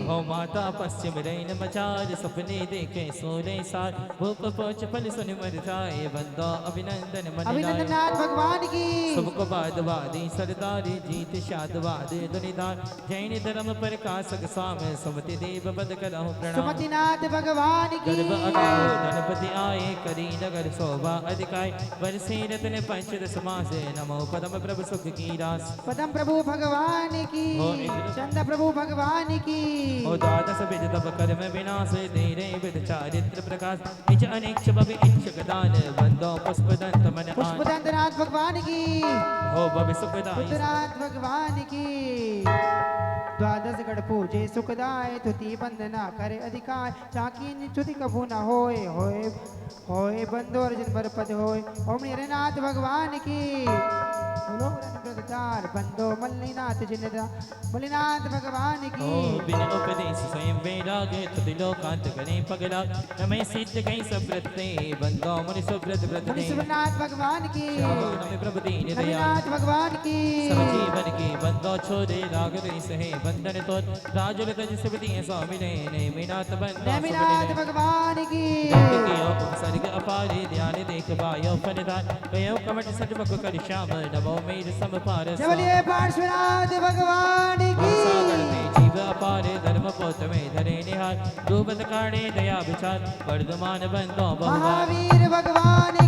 हो माता पश्चिम रैन मचार सपने देखे सोने सार भूप पोच फल सुन मर जाए बंदो अभिनंदन मन लाए अभिनंदनाथ भगवान की सबको वादी सरदारी जीत शादवाद दुनिदार जैन धर्म प्रकाशक स्वामी सुमति देव बद करहु प्रणाम सुमतिनाथ भगवान की गर्भ अगाओ गणपति आए करी नगर शोभा अधिकाय वर्षे रत्न पंचदश मासे नमो पदम प्रभु सुख की रास पदम प्रभु भगवान की हो इंद्र चंद प्रभु भगवान की ओ द्वादश विध तप कर्म विनाश धीरे विध चारित्र प्रकाश निज अनेक शब इच्छक दान बंदो पुष्प दंत मन आन पुष्पदंतनाथ भगवान की हो भव सुखदाई पुत्रनाथ भगवान की द्वादश गढ़ पूजे सुखदाय तुति बंदना करे अधिकार चाकी तुति कभू न होए होए होए बंदो अर्जुन बर पद होए ओम निरनाथ भगवान की बोलो ब्रददार बंदो मल्लीनाथ जिनदा मल्लीनाथ भगवान की ओ बिन उपदेश स्वयं वैराग्य तुदिलोकांत गणे पगला नमे सिद्ध कई सब्रते बंदो मुनि सुब्रत व्रत दे मनीषनाथ भगवान की नमे प्रभु दीन दयाल नमीनाथ भगवान की सब जीवन के बंदो छोड़े राग रईस है बंधन तो राजुल तज सिबती स्वामी ने नेमिनाथ बंदो नमीनाथ भगवान की उपसर्ग अपारे ध्यान देख बायो फलदान कयो कमट सटमुख कर श्याम नमो मेर समपार जबलिए पार्श्वनाथ भगवान की जीव अपारे धर्म पोत में धरे निहार रूपत काणे दया विचार वर्धमान बंदो बहुवार महावीर भगवान